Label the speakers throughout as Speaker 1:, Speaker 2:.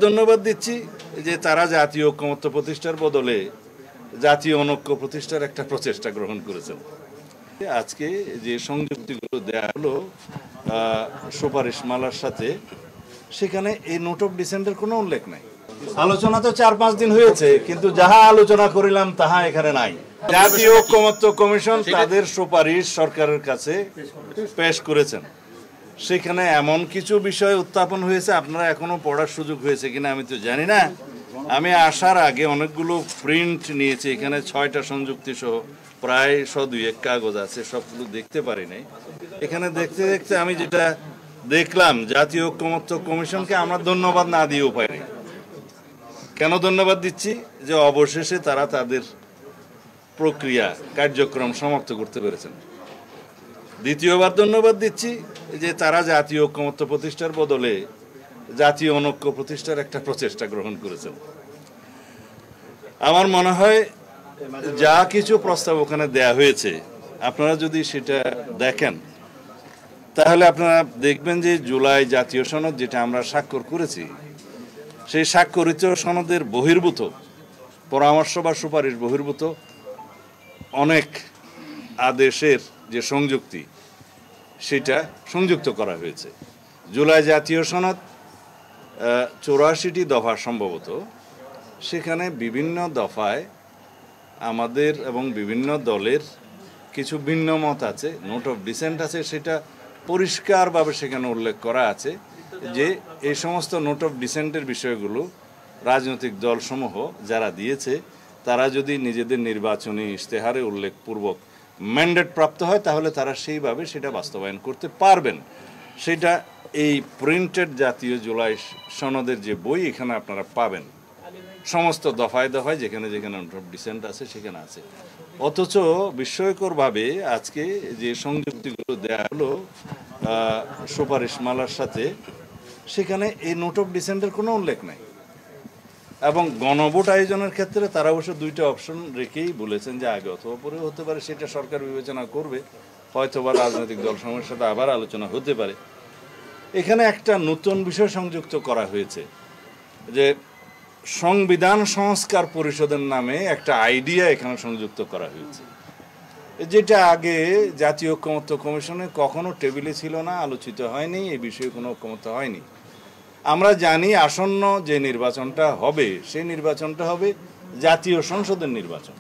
Speaker 1: ধন্যবাদ দিচ্ছি যে তারা জাতীয় ঐক্যমত্য প্রতিষ্ঠার বদলে জাতীয় অনৈক্য প্রতিষ্ঠার একটা প্রচেষ্টা গ্রহণ করেছেন। আজকে যে সংযুক্তিগুলো দেয়া হলো সুপারিশমালার সাথে, সেখানে এই নোট অফ ডিসেন্টের কোনো উল্লেখ নাই। আলোচনা তো 4-5 দিন হয়েছে, কিন্তু যাহা আলোচনা করিলাম তাহা এখানে নাই। জাতীয় ঐক্যমত্য কমিশন তাদের সুপারিশ সরকারের কাছে পেশ করেছেন। সেখানে এমন কিছু বিষয় উত্থাপন হয়েছে, আপনারা এখনো পড়ার সুযোগ হয়েছে কিনা আমি তো জানি না। আমি আসার আগে অনেকগুলো প্রিন্ট নিয়েছি, এখানে 6টা সংযুক্তি সহ প্রায় 100-200 কাগজ আছে, সবগুলো দেখতে পারি নাই। এখানে দেখতে দেখতে আমি যেটা দেখলাম, জাতীয় ঐক্যমত্য কমিশনকে আমরা ধন্যবাদ না দিয়ে উপায় নেই। কেন ধন্যবাদ দিচ্ছি? যে অবশেষে তারা তাদের প্রক্রিয়া কার্যক্রম সমাপ্ত করতে পেরেছেন। দ্বিতীয়বার ধন্যবাদ দিচ্ছি যে তারা জাতীয় ঐক্যমত্য প্রতিষ্ঠার বদলে জাতীয় অনৈক্য প্রতিষ্ঠার একটা প্রচেষ্টা গ্রহণ করেছেন। আমার মনে হয় যা কিছু প্রস্তাব ওখানে দেয়া হয়েছে, আপনারা যদি সেটা দেখেন তাহলে আপনারা দেখবেন যে জুলাই জাতীয় সনদ যেটা আমরা স্বাক্ষর করেছি, সেই স্বাক্ষরিত সনদের বহির্ভূত পরামর্শ বা সুপারিশ বহির্ভূত অনেক আদেশের যে সংযুক্তি, সেটা সংযুক্ত করা হয়েছে। জুলাই জাতীয় সনদ 84টি দফা সম্ভবত, সেখানে বিভিন্ন দফায় আমাদের এবং বিভিন্ন দলের কিছু ভিন্ন মত আছে, নোট অফ ডিসেন্ট আছে, সেটা পরিষ্কারভাবে সেখানে উল্লেখ করা আছে যে এই সমস্ত নোট অফ ডিসেন্টের বিষয়গুলো রাজনৈতিক দলসমূহ যারা দিয়েছে, তারা যদি নিজেদের নির্বাচনী ইশতেহারে উল্লেখপূর্বক ম্যান্ডেট প্রাপ্ত হয় তাহলে তারা সেইভাবে সেটা বাস্তবায়ন করতে পারবেন। সেটা এই প্রিন্টেড জাতীয় জুলাই সনদের যে বই এখানে আপনারা পাবেন, সমস্ত দফায় দফায় যেখানে যেখানে নোট অফ ডিসেন্ট আছে সেখানে আছে। অথচ বিস্ময়করভাবে আজকে যে সংযুক্তিগুলো দেয়া হলো সুপারিশমালার সাথে, সেখানে এই নোট অফ ডিসেন্টের কোনো উল্লেখ নাই। এবং গণভোট আয়োজনের ক্ষেত্রে তারা অবশ্য 2টা অপশন রেখেই বলেছেন যে আগে অথবা পরে হতে পারে, সেটা সরকার বিবেচনা করবে, হয়তোবা রাজনৈতিক দলসমূহের সাথে আবার আলোচনা হতে পারে। এখানে একটা নতুন বিষয় সংযুক্ত করা হয়েছে যে সংবিধান সংস্কার পরিষদের নামে একটা আইডিয়া এখানে সংযুক্ত করা হয়েছে, যেটা আগে জাতীয় ঐক্যমত্য কমিশনে কখনো টেবিলে ছিল না, আলোচিত হয়নি, এই বিষয়ে কোনো ঐক্যমত্য হয়নি। আমরা জানি আসন্ন যে নির্বাচনটা হবে, সেই নির্বাচনটা হবে জাতীয় সংসদের নির্বাচন।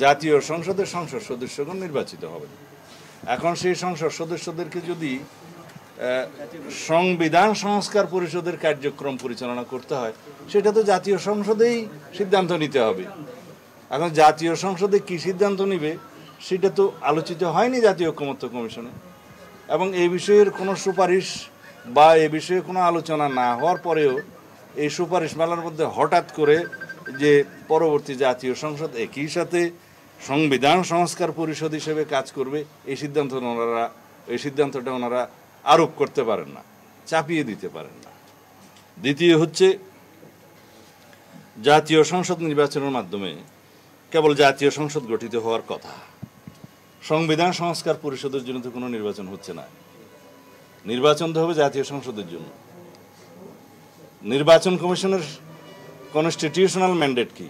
Speaker 1: জাতীয় সংসদের সংসদ সদস্যগণ নির্বাচিত হবে। এখন সেই সংসদ সদস্যদেরকে যদি সংবিধান সংস্কার পরিষদের কার্যক্রম পরিচালনা করতে হয়, সেটা তো জাতীয় সংসদেই সিদ্ধান্ত নিতে হবে। এখন জাতীয় সংসদে কি সিদ্ধান্ত নিবে সেটা তো আলোচিত হয়নি জাতীয় ঐক্যমত্য কমিশনে। এবং এই বিষয়ের কোনো সুপারিশ বা এ বিষয়ে কোনো আলোচনা না হওয়ার পরেও এই সুপারিশমালার মধ্যে হঠাৎ করে যে পরবর্তী জাতীয় সংসদ একই সাথে সংবিধান সংস্কার পরিষদ হিসেবে কাজ করবে, এই সিদ্ধান্তটা ওনারা আরোপ করতে পারেন না, চাপিয়ে দিতে পারেন না। দ্বিতীয় হচ্ছে, জাতীয় সংসদ নির্বাচনের মাধ্যমে কেবল জাতীয় সংসদ গঠিত হওয়ার কথা, সংবিধান সংস্কার পরিষদের জন্য তো কোনো নির্বাচন হচ্ছে না। নির্বাচন তো হবে জাতীয় সংসদের জন্য। নির্বাচন কমিশনের কনস্টিটিউশনাল ম্যান্ডেট কি?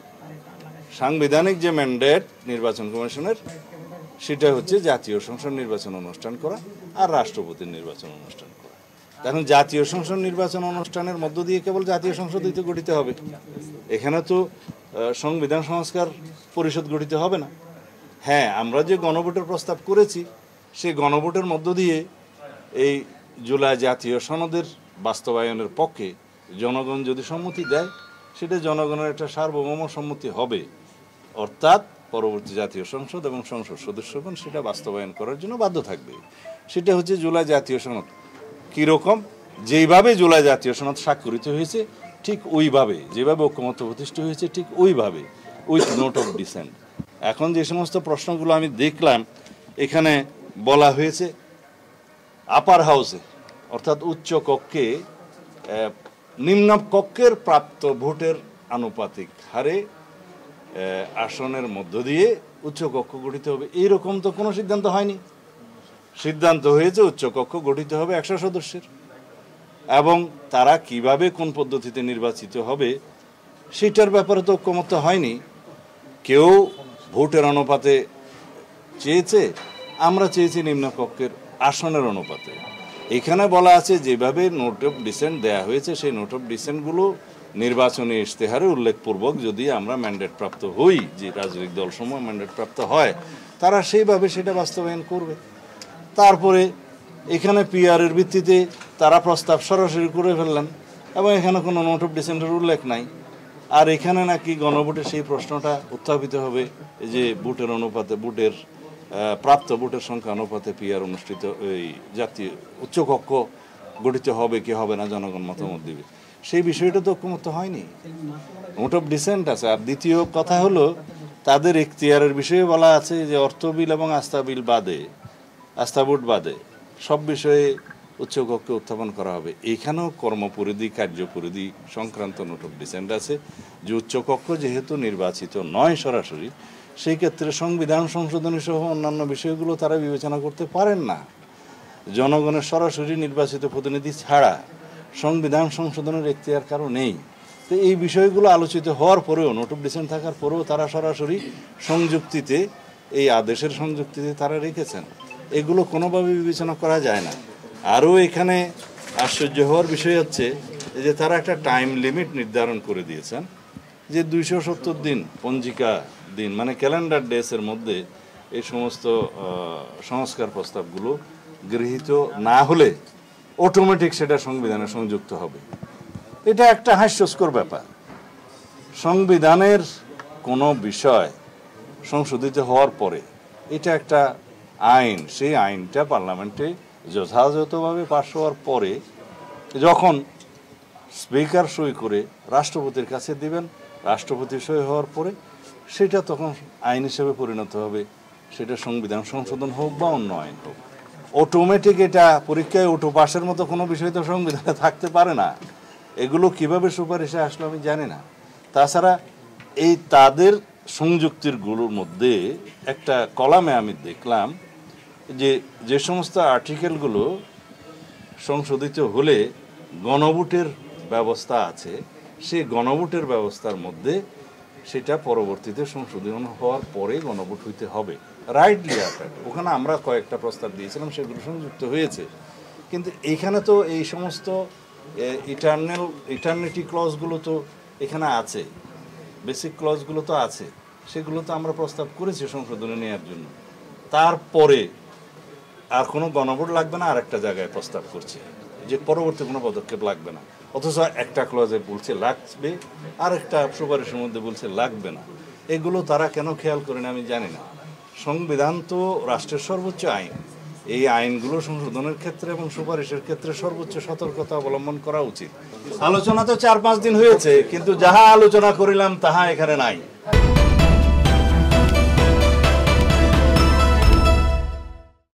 Speaker 1: সাংবিধানিক যে ম্যান্ডেট নির্বাচন কমিশনের, সেটা হচ্ছে জাতীয় সংসদ নির্বাচন অনুষ্ঠান করা আর রাষ্ট্রপতির নির্বাচন অনুষ্ঠান করা। এখন জাতীয় সংসদ নির্বাচন অনুষ্ঠানের মধ্য দিয়ে কেবল জাতীয় সংসদই তো গঠিত হবে, এখানে তো সংবিধান সংস্কার পরিষদ গঠিত হবে না। হ্যাঁ, আমরা যে গণভোটের প্রস্তাব করেছি, সেই গণভোটের মধ্য দিয়ে এই জুলাই জাতীয় সনদের বাস্তবায়নের পক্ষে জনগণ যদি সম্মতি দেয়, সেটা জনগণের একটা সার্বভৌম সম্মতি হবে, অর্থাৎ পরবর্তী জাতীয় সংসদ এবং সংসদ সদস্যগণ সেটা বাস্তবায়ন করার জন্য বাধ্য থাকবে। সেটা হচ্ছে জুলাই জাতীয় সনদ। কীরকম? যেইভাবে জুলাই জাতীয় সনদ স্বাক্ষরিত হয়েছে ঠিক ওইভাবে, যেভাবে ঐক্যমত্য প্রতিষ্ঠা হয়েছে ঠিক ওইভাবে, উইথ নোট অফ ডিসেন্ট। এখন যে সমস্ত প্রশ্নগুলো আমি দেখলাম, এখানে বলা হয়েছে আপার হাউসে অর্থাৎ উচ্চ কক্ষে নিম্ন কক্ষের প্রাপ্ত ভোটের আনুপাতিক হারে আসনের মধ্য দিয়ে উচ্চ কক্ষ গঠিত হবে, এইরকম তো কোনো সিদ্ধান্ত হয়নি। সিদ্ধান্ত হয়েছে উচ্চ কক্ষ গঠিত হবে 100 সদস্যের। এবং তারা কিভাবে কোন পদ্ধতিতে নির্বাচিত হবে সেটার ব্যাপারে তো ঐক্যমত্য হয়নি। কেউ ভোটের অনুপাতে চেয়েছে, আমরা চেয়েছি নিম্নকক্ষের আসনের অনুপাতে। এখানে বলা আছে যেভাবে নোট অফ ডিসেন্ট দেয়া হয়েছে সেই নোট অফ ডিসেন্টগুলো নির্বাচনী ইশতেহারে উল্লেখপূর্বক যদি আমরা ম্যান্ডেট প্রাপ্ত হই, যে রাজনৈতিক দলসমূহ ম্যান্ডেট প্রাপ্ত হয়, তারা সেইভাবে সেটা বাস্তবায়ন করবে। তারপরে এখানে পিআরের ভিত্তিতে তারা প্রস্তাব সরাসরি করে ফেললেন এবং এখানে কোনো নোট অফ ডিসেন্টের উল্লেখ নাই। আর এখানে নাকি গণভোটে সেই প্রশ্নটা উত্থাপিত হবে যে ভোটের অনুপাতে, ভোটের প্রাপ্ত ভোটের সংখ্যা অনুপাতে পিআর অনুষ্ঠিত, এই জাতীয় উচ্চকক্ষ গঠিত হবে কি হবে না জনগণ মতামত দিবে, সেই বিষয়টা তো ঐক্যমত্য হয়নি। নোট অফ ডিসেন্ট আছে। আর দ্বিতীয় কথা হলো তাদের এখতিয়ারের বিষয়ে বলা আছে যে অর্থ বিল এবং আস্থা বিল বাদে, আস্থা ভোট বাদে সব বিষয়ে উচ্চকক্ষে উত্থাপন করা হবে। এইখানেও কর্মপরিধি, কার্যপরিধি সংক্রান্ত নোট অফ ডিসেন্ট আছে যে উচ্চকক্ষ যেহেতু নির্বাচিত নয় সরাসরি, সেই ক্ষেত্রে সংবিধান সংশোধনী সহ অন্যান্য বিষয়গুলো তারা বিবেচনা করতে পারেন না। জনগণের সরাসরি নির্বাচিত প্রতিনিধি ছাড়া সংবিধান সংশোধনের এখতিয়ার কারো নেই। তো এই বিষয়গুলো আলোচিত হওয়ার পরেও, নোট অফ ডিসেন্ট থাকার পরেও তারা সরাসরি সংযুক্তিতে, এই আদেশের সংযুক্তিতে তারা রেখেছেন। এগুলো কোনোভাবে বিবেচনা করা যায় না। আরও এখানে আশ্চর্য হওয়ার বিষয় হচ্ছে যে তারা একটা টাইম লিমিট নির্ধারণ করে দিয়েছেন যে 270 দিন পঞ্জিকা দিন, মানে ক্যালেন্ডার ডেসের মধ্যে এই সমস্ত সংস্কার প্রস্তাবগুলো গৃহীত না হলে অটোমেটিক সেটা সংবিধানে সংযুক্ত হবে। এটা একটা হাস্যস্কর ব্যাপার। সংবিধানের কোনো বিষয় সংশোধিত হওয়ার পরে এটা একটা আইন, সেই আইনটা পার্লামেন্টে যথাযথভাবে পাশ হওয়ার পরে যখন স্পিকার সই করে রাষ্ট্রপতির কাছে দিবেন, রাষ্ট্রপতি সই হওয়ার পরে সেটা তখন আইন হিসেবে পরিণত হবে। সেটা সংবিধান সংশোধন হোক বা অন্য আইন হোক, অটোমেটিক এটা পরীক্ষায় ওটো পাশের মতো কোনো বিষয় তো সংবিধানে থাকতে পারে না। এগুলো কিভাবে সুপারিশে আসলো আমি জানি না। তাছাড়া এই তাদের সংযুক্তিরগুলোর মধ্যে একটা কলামে আমি দেখলাম যে যে সমস্ত আর্টিকেলগুলো সংশোধিত হলে গণভোটের ব্যবস্থা আছে, সেই গণভোটের ব্যবস্থার মধ্যে সেটা পরবর্তীতে সংশোধন হওয়ার পরে গণভোট হইতে হবে। Rightly applied. ওখানে আমরা কয়েকটা প্রস্তাব দিয়েছিলাম, সেগুলো সংযুক্ত হয়েছে। কিন্তু এইখানে তো এই সমস্ত ইটারনিটি ক্লজগুলো তো এখানে আছে, বেসিক ক্লজগুলো তো আছে, সেগুলো তো আমরা প্রস্তাব করেছি সংশোধনে নেওয়ার জন্য। তারপরে আর কোনো গণভোট লাগবে না, আর একটা জায়গায় প্রস্তাব করছে যে পরবর্তী কোনো পদক্ষেপ লাগবে না, অথচ একটা ক্লজে বলছে লাগবে, আর একটা সুপারিশের মধ্যে বলছে লাগবে না। এগুলো তারা কেন খেয়াল করেন আমি জানি না। সংবিধান তো রাষ্ট্রের সর্বোচ্চ আইন। এই আইনগুলো সংশোধনের ক্ষেত্রে এবং সুপারিশের ক্ষেত্রে সর্বোচ্চ সতর্কতা অবলম্বন করা উচিত। আলোচনা তো 4-5 দিন হয়েছে, কিন্তু যাহা আলোচনা করিলাম তাহা এখানে নাই।